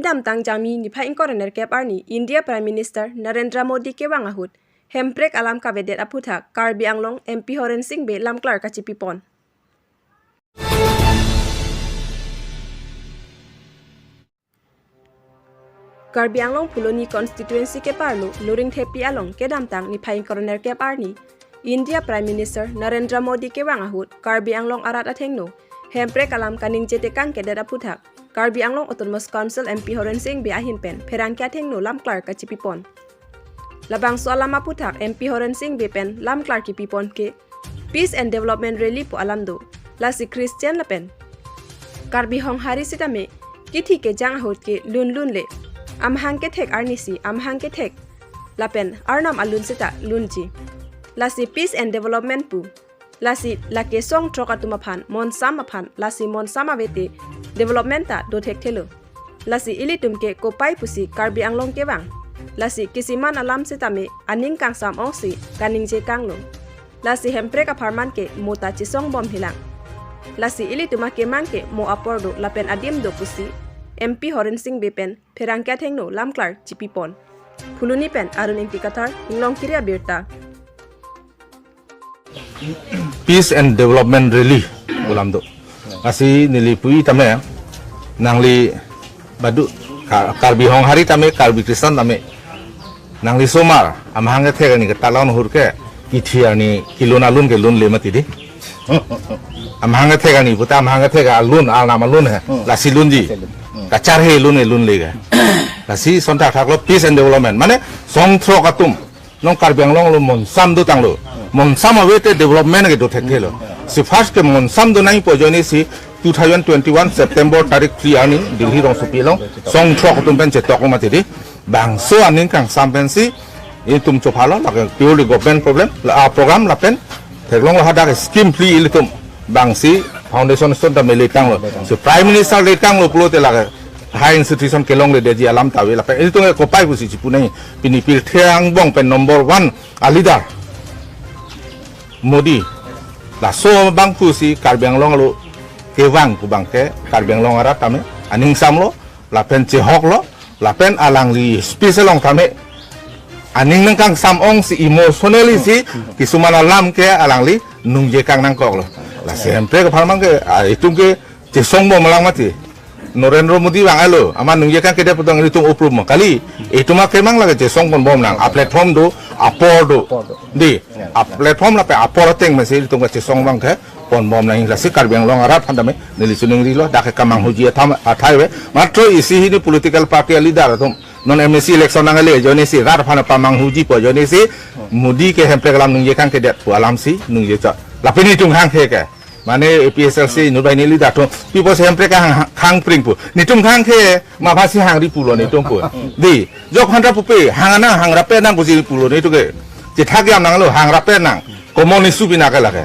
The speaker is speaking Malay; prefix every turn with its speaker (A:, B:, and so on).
A: kedam tang jami ni pha inkorener kep arni India Prime Minister Narendra Modi ke wangahut hemprek alam kavedet aputhak Karbi Anglong MP Horen Singh be lamklar kachipipon. Karbi Anglong Puloni constituency ke parlo luring thepi along kedam tang ni pha inkorener kep arni India Prime Minister Narendra Modi ke wangahut Karbi Anglong arat athengno hemprek alam kaning jete kang kedet aputhak Karbi Anglong Autonomous Council MP Horen Singh be ahin pen pheran kya thengno lamklar kachipipon. Labang so alama puthak MP Horen Singh be pen lamklar ki pipon ke Peace and Development Rally po alamdo lasi Christian lapen Karbi Hong Hari sitame kithi ke jang hot ke lun le amhang ke thek arnisi amhang ke thek lapen arnam alun sita lunji lasi Peace and Development pu lasi lake song trokatuma phan monsam phan lasi monsama vete development ta do thek thelo lasi ilitum ke kopai pusi Karbi Anglong ke wang lasi kisiman alam sitame aning kang sam ongsi kaning je kanglo lasi hempre ka farman ke mota chisong bom hilang lasi ilituma ke mangke mo apordo lapen adim do pusi MP Horen Singh bepen pherangkya thengno lamklar chipipon phuluni pen arun ingti kathar inglong kiria birta
B: Peace and Development Rally ulam do kasi nilipui tame nangli badu Karbi Hong Hari tame Karbi Kristen tame nangli somar amhang the ni talon hurke kithia ni kilona lun ke lun le mati di amhang the ni buta amhang the ga lun al nama lun hai lasi lun ji kachar he lun le ga lasi sonta thaklo Peace and Development mane song thro katum nong Karbi Anglong lo mon sam do tanglo Monsam awete development ke do thekelo si first ke monsam do nai pojoni si 2021 September tarik 3 ani Delhi rong supilong song thok tum pen chetok ma ti bang so aning kang sampen si itum chophalo la purely government problem la program la pen theklong la hada scheme free ilitum bang si foundation stone ta mele tang lo so prime minister le tang lo plo te la high institution kelong le deji alam tawe la pen itung ko pai ku si chipunai pinipil thiang bong pen number 1 a leader Modi la so bang pu si Karbi Anglong lo ke wang ku bang ke Karbi Anglong ara tame aning sam lo la pen che hok lo la pen alang li special long tame aning nang kang sam ong si emotionally si kisumana lam ke alang li nung je kang nang kok lo la sempre ke phalmang ke itung ke che song bo malang mati Narendra Modi bang alo ama nung je kang ke de putang itung approve ma kali itu ma kemang la che song bon bom nang a platform do apor do di a platform la pe apor teng mesil tung ke song bang ke pon bom nang la si Karbi Anglong arat phandame nili sunung ri lo dak kamang huji tham athai we matro isi ni political party leader tum non MSC election nang le jone si rat phana pamang huji po jone si Modi ke hemple kalam nung je kang ke det pu alam si nung je cha la pe ni tung hang ke ke mane APSLC nu bai ni leader to people hemple ka hang pring pu ni tung hang ke ma phasi hang ri pu lo ni tung pu di jok handra pu pe hang na hang ra pe nang pu ji pu lo ni tu ke je thak yam nang lo hang ra pe nang ko mo ni su bi na ka la ke